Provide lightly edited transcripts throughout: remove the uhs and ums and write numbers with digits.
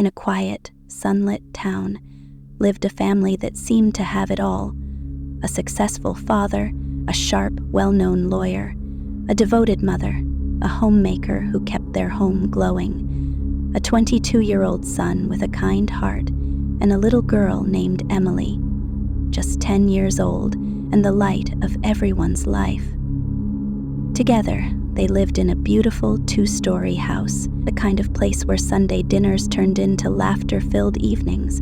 In a quiet, sunlit town lived a family that seemed to have it all. A successful father, a sharp, well-known lawyer, a devoted mother, a homemaker who kept their home glowing, a 22-year-old son with a kind heart, and a little girl named Emily, just 10 years old and the light of everyone's life. Together, they lived in a beautiful 2-story house, the kind of place where Sunday dinners turned into laughter-filled evenings,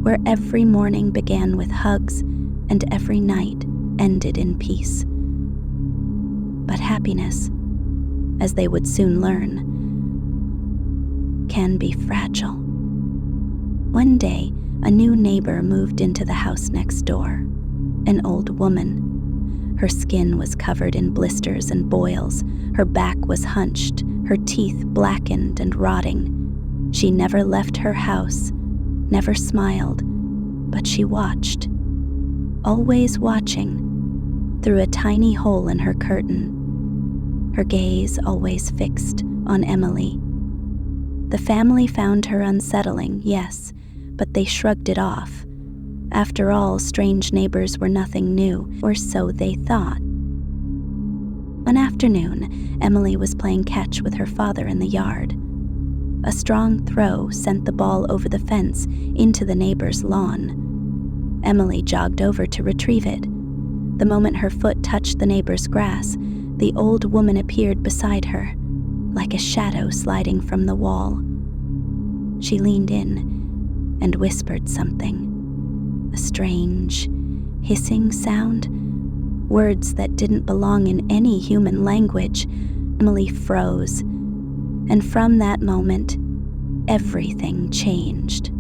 where every morning began with hugs and every night ended in peace. But happiness, as they would soon learn, can be fragile. One day, a new neighbor moved into the house next door, an old woman. Her skin was covered in blisters and boils, her back was hunched, her teeth blackened and rotting. She never left her house, never smiled, but she watched, always watching, through a tiny hole in her curtain, her gaze always fixed on Emily. The family found her unsettling, yes, but they shrugged it off. After all, strange neighbors were nothing new, or so they thought. One afternoon, Emily was playing catch with her father in the yard. A strong throw sent the ball over the fence into the neighbor's lawn. Emily jogged over to retrieve it. The moment her foot touched the neighbor's grass, the old woman appeared beside her, like a shadow sliding from the wall. She leaned in and whispered something. A strange, hissing sound, words that didn't belong in any human language. Emily froze, and from that moment, everything changed.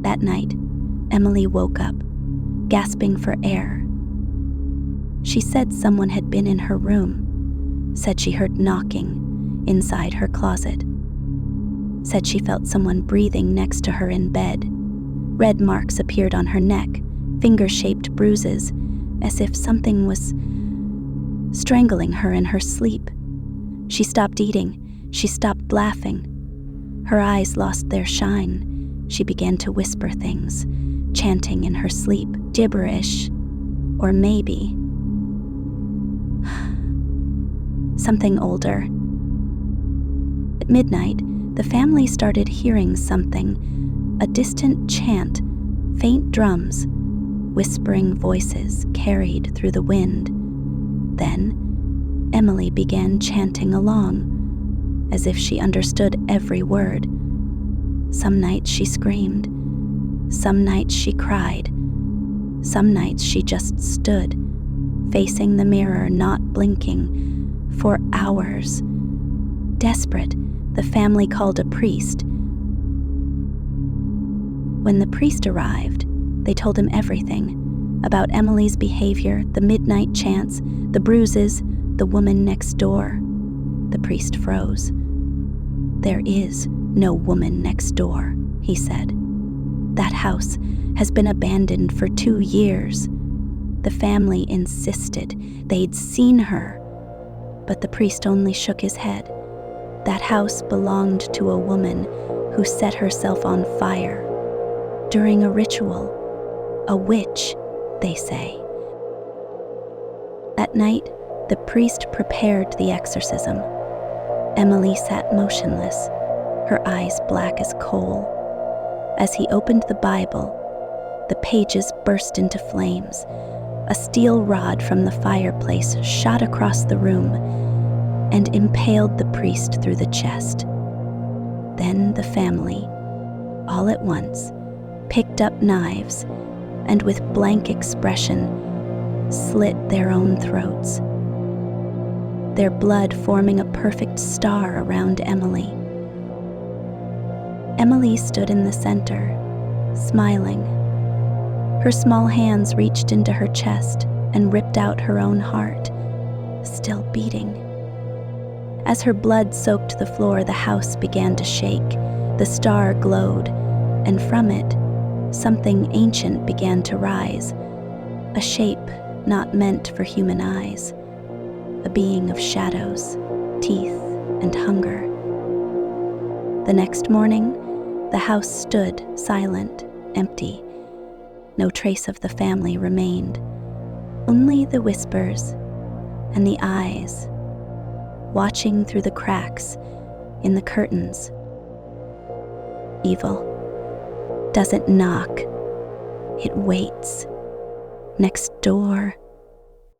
That night, Emily woke up, gasping for air. She said someone had been in her room, said she heard knocking inside her closet, said she felt someone breathing next to her in bed. Red marks appeared on her neck, finger-shaped bruises, as if something was strangling her in her sleep. She stopped eating. She stopped laughing. Her eyes lost their shine. She began to whisper things, chanting in her sleep, gibberish, or maybe something older. At midnight, the family started hearing something. A distant chant, faint drums, whispering voices carried through the wind. Then, Emily began chanting along, as if she understood every word. Some nights she screamed, some nights she cried, some nights she just stood, facing the mirror, not blinking, for hours. Desperate, the family called a priest. When the priest arrived, they told him everything about Emily's behavior, the midnight chants, the bruises, the woman next door. The priest froze. "There is no woman next door," he said. "That house has been abandoned for 2 years." The family insisted they'd seen her, but the priest only shook his head. That house belonged to a woman who set herself on fire during a ritual. A witch, they say. At night, the priest prepared the exorcism. Emily sat motionless, her eyes black as coal. As he opened the Bible, the pages burst into flames. A steel rod from the fireplace shot across the room and impaled the priest through the chest. Then the family, all at once, picked up knives and with blank expression slit their own throats, their blood forming a perfect star around Emily. Emily stood in the center, smiling. Her small hands reached into her chest and ripped out her own heart, still beating. As her blood soaked the floor, the house began to shake. The star glowed, and from it, something ancient began to rise, a shape not meant for human eyes, a being of shadows, teeth, and hunger. The next morning, the house stood silent, empty. No trace of the family remained. Only the whispers and the eyes, watching through the cracks in the curtains. Evil doesn't knock, it waits, next door,